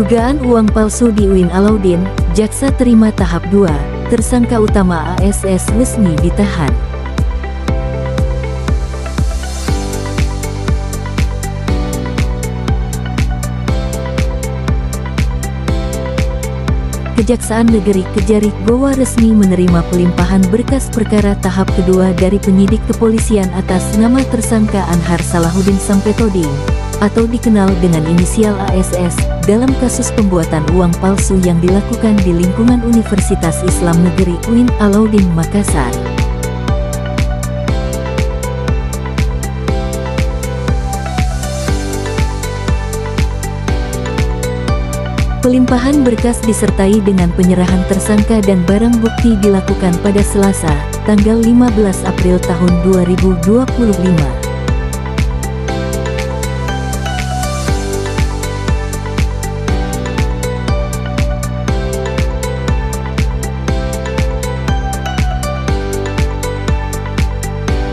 Dugaan uang palsu di UIN Alauddin, jaksa terima tahap 2, tersangka utama ASS resmi ditahan. Kejaksaan Negeri Kejarik Goa resmi menerima pelimpahan berkas perkara tahap kedua dari penyidik kepolisian atas nama tersangka Anhar Salahuddin Sampetoding, atau dikenal dengan inisial ASS, dalam kasus pembuatan uang palsu yang dilakukan di lingkungan Universitas Islam Negeri UIN Alauddin Makassar. Pelimpahan berkas disertai dengan penyerahan tersangka dan barang bukti dilakukan pada Selasa, tanggal 15 April tahun 2025.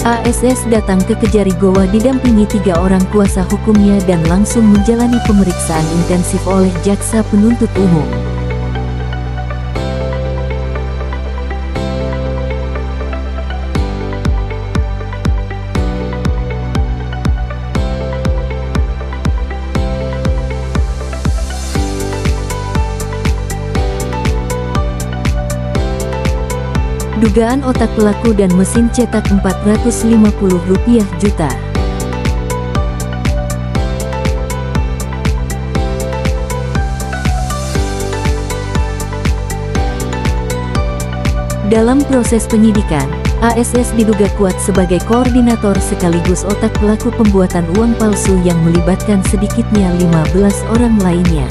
ASS datang ke Kejarik Goa didampingi 3 orang kuasa hukumnya dan langsung menjalani pemeriksaan intensif oleh jaksa penuntut umum. Dugaan otak pelaku dan mesin cetak Rp450 juta. Dalam proses penyidikan, ASS diduga kuat sebagai koordinator sekaligus otak pelaku pembuatan uang palsu yang melibatkan sedikitnya 15 orang lainnya.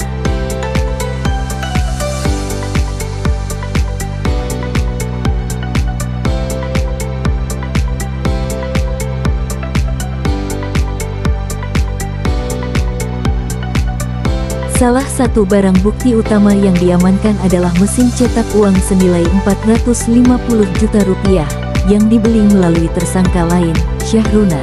Salah satu barang bukti utama yang diamankan adalah mesin cetak uang senilai Rp450 juta yang dibeli melalui tersangka lain, Syahruna.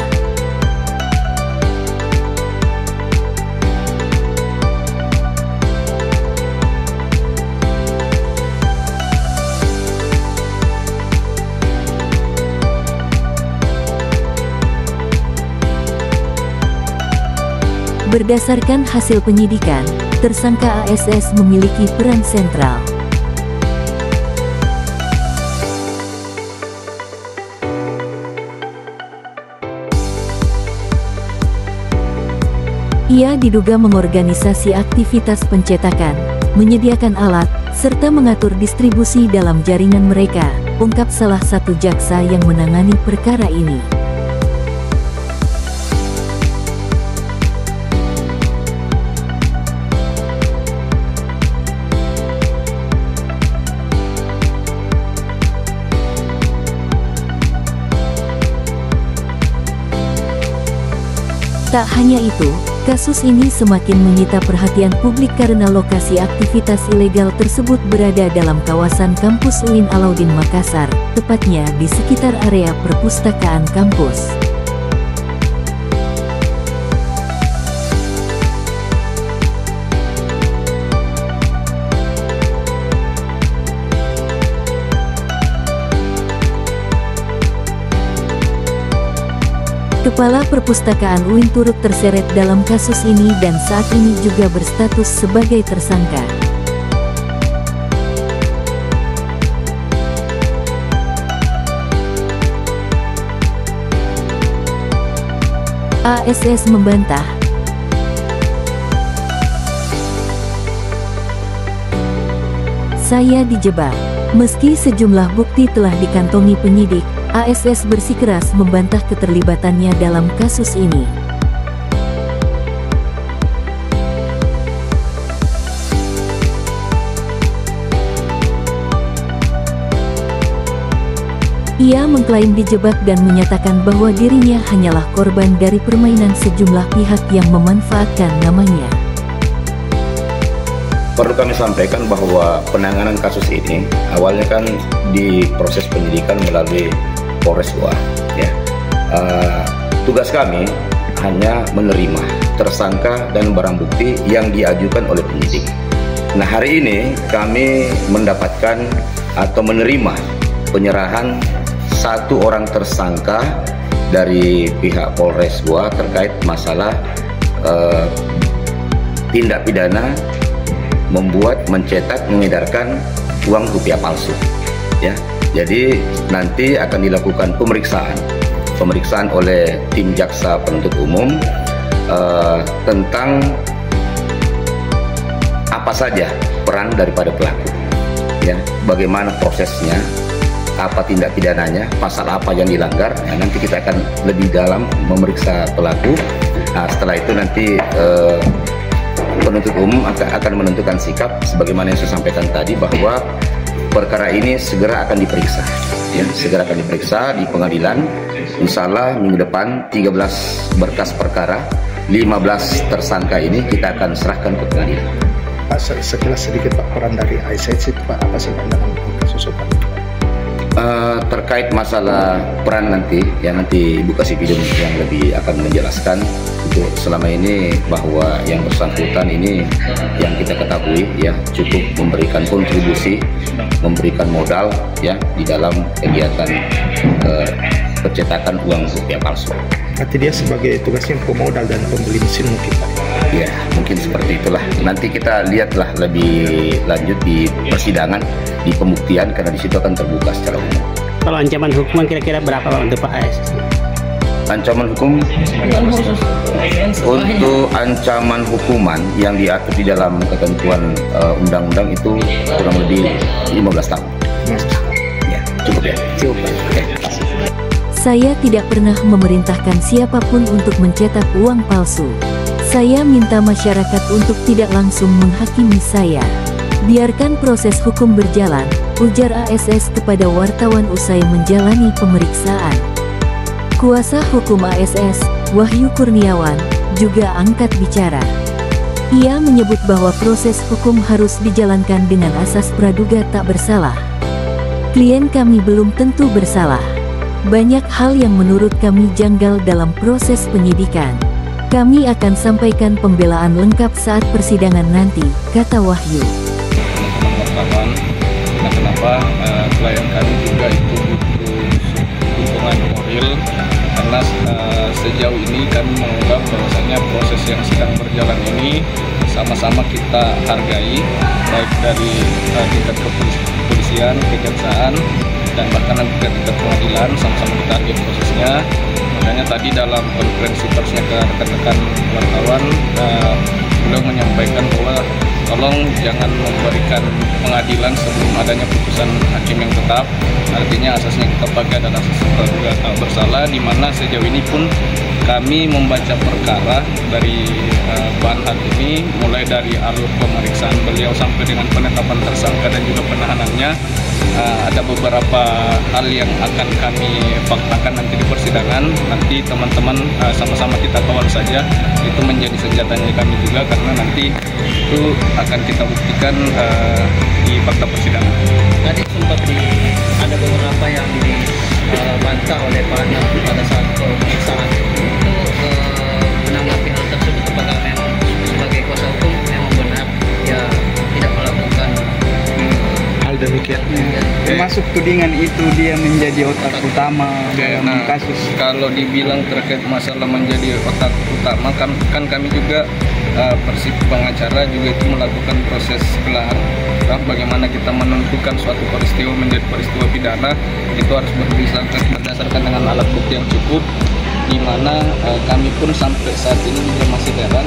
Berdasarkan hasil penyidikan, tersangka ASS memiliki peran sentral. Ia diduga mengorganisasi aktivitas pencetakan, menyediakan alat, serta mengatur distribusi dalam jaringan mereka, ungkap salah satu jaksa yang menangani perkara ini. Tak hanya itu, kasus ini semakin menyita perhatian publik karena lokasi aktivitas ilegal tersebut berada dalam kawasan kampus UIN Alauddin Makassar, tepatnya di sekitar area perpustakaan kampus. Kepala Perpustakaan UIN turut terseret dalam kasus ini dan saat ini juga berstatus sebagai tersangka. ASS membantah. Saya dijebak. Meski sejumlah bukti telah dikantongi penyidik, ASS bersikeras membantah keterlibatannya dalam kasus ini. Ia mengklaim dijebak dan menyatakan bahwa dirinya hanyalah korban dari permainan sejumlah pihak yang memanfaatkan namanya. Perlu kami sampaikan bahwa penanganan kasus ini awalnya kan di proses penyidikan melalui Polres Goa. Ya. Tugas kami hanya menerima tersangka dan barang bukti yang diajukan oleh penyidik. Nah, hari ini kami mendapatkan atau menerima penyerahan satu orang tersangka dari pihak Polres Goa terkait masalah tindak pidana membuat, mencetak, mengedarkan uang rupiah palsu. Ya, jadi nanti akan dilakukan pemeriksaan oleh tim jaksa penuntut umum tentang apa saja peran daripada pelaku, ya, bagaimana prosesnya, apa tindak pidananya, pasal apa yang dilanggar. Nah, nanti kita akan lebih dalam memeriksa pelaku. Nah, setelah itu nanti penuntut umum akan menentukan sikap sebagaimana yang saya sampaikan tadi, bahwa perkara ini segera akan diperiksa, ya, segera akan diperiksa di pengadilan. Insya Allah minggu depan 13 berkas perkara, 15 tersangka ini kita akan serahkan ke pengadilan. Pak, sekilas sedikit Pak, peran dari ICC itu Pak, apa sih pandangan kasus Pak? Terkait masalah peran nanti, ya nanti Ibu Kasih Pidum yang lebih akan menjelaskan. Untuk selama ini bahwa yang bersangkutan ini yang kita ketahui, ya, cukup memberikan kontribusi, memberikan modal, ya, di dalam kegiatan percetakan uang rupiah palsu. Berarti dia sebagai tugasnya pemodal dan pembeli mesin mungkin Pak? Ya, mungkin seperti itulah. Nanti kita lihatlah lebih lanjut di persidangan, di pembuktian, karena di situ akan terbuka secara umum. Kalau ancaman hukuman kira-kira berapa Pak untuk Pak AS? Ancaman hukum untuk ancaman hukuman yang diatur di dalam ketentuan undang-undang itu kurang lebih 15 tahun. Ya, cukup ya. Cukup. Okay. Saya tidak pernah memerintahkan siapapun untuk mencetak uang palsu. Saya minta masyarakat untuk tidak langsung menghakimi saya. Biarkan proses hukum berjalan, ujar ASS kepada wartawan usai menjalani pemeriksaan. Kuasa hukum ASS, Wahyu Kurniawan, juga angkat bicara. Ia menyebut bahwa proses hukum harus dijalankan dengan asas praduga tak bersalah. Klien kami belum tentu bersalah. Banyak hal yang menurut kami janggal dalam proses penyidikan. Kami akan sampaikan pembelaan lengkap saat persidangan nanti, kata Wahyu. Wartawan, nah kenapa klien kami juga itu butuh dukungan moral, karena sejauh ini kami menganggap bahwasanya proses yang sedang berjalan ini sama-sama kita hargai, baik dari tingkat kepolisian, kejaksaan, dan bahkan nanti ke tingkat pengadilan, sama-sama kita hargai prosesnya. Makanya tadi dalam konferensi persnya ke rekan-rekan wartawan, beliau menyampaikan bahwa tolong jangan memberikan pengadilan sebelum adanya putusan hakim yang tetap. Artinya asasnya kita pakai adalah asas praduga tak bersalah, di mana sejauh ini pun kami membaca perkara dari bahan ini, mulai dari alur pemeriksaan beliau sampai dengan penetapan tersangka dan juga penahanannya. Ada beberapa hal yang akan kami faktakan nanti di persidangan. Nanti teman-teman sama-sama kita kawal saja, itu menjadi senjatanya kami juga, karena nanti itu akan kita buktikan di fakta persidangan. Tadi sempat ada beberapa yang dibantah oleh Pak Anam pada saat pemeriksaan. Itu menanggapi hal tersebut, apakah memang sebagai kuasa hukum memang benar ya tidak melakukan Hal demikian. Termasuk tudingan itu dia menjadi otak utama dalam kasus. Kalau dibilang terkait masalah menjadi otak utama, kan kami juga Persib pengacara juga itu melakukan proses gelar. Bagaimana kita menentukan suatu peristiwa menjadi peristiwa pidana, itu harus berdasarkan dengan alat bukti yang cukup, di mana kami pun sampai saat ini juga masih heran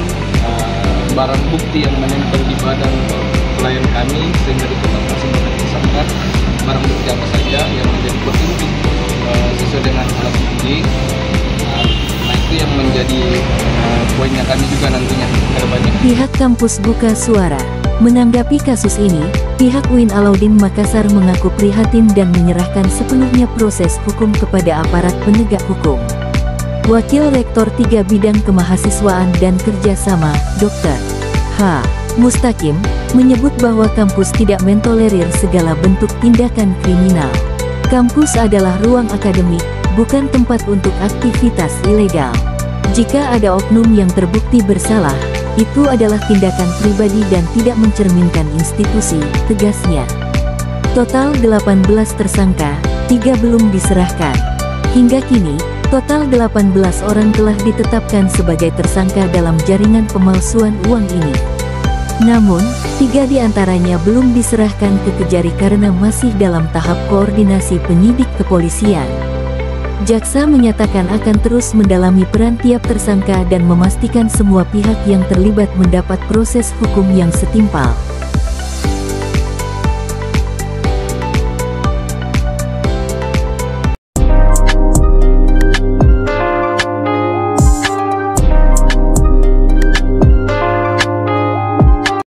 barang bukti yang menempel di badan klien kami sehingga ditetapkan sebagai tersangka, barang bukti apa saja yang menjadi petunjuk sesuai dengan alat bukti. Nah, itu yang menjadi poinnya kami juga nantinya ke depannya. Pihak kampus buka suara. Menanggapi kasus ini, pihak UIN Alauddin Makassar mengaku prihatin dan menyerahkan sepenuhnya proses hukum kepada aparat penegak hukum. Wakil Rektor 3 Bidang Kemahasiswaan dan Kerjasama, Dr. H. Mustaqim, menyebut bahwa kampus tidak mentolerir segala bentuk tindakan kriminal. Kampus adalah ruang akademik, bukan tempat untuk aktivitas ilegal. Jika ada oknum yang terbukti bersalah, itu adalah tindakan pribadi dan tidak mencerminkan institusi, tegasnya. Total 18 tersangka, 3 belum diserahkan. Hingga kini, total 18 orang telah ditetapkan sebagai tersangka dalam jaringan pemalsuan uang ini. Namun, 3 diantaranya belum diserahkan ke Kejari karena masih dalam tahap koordinasi penyidik kepolisian. Jaksa menyatakan akan terus mendalami peran tiap tersangka dan memastikan semua pihak yang terlibat mendapat proses hukum yang setimpal.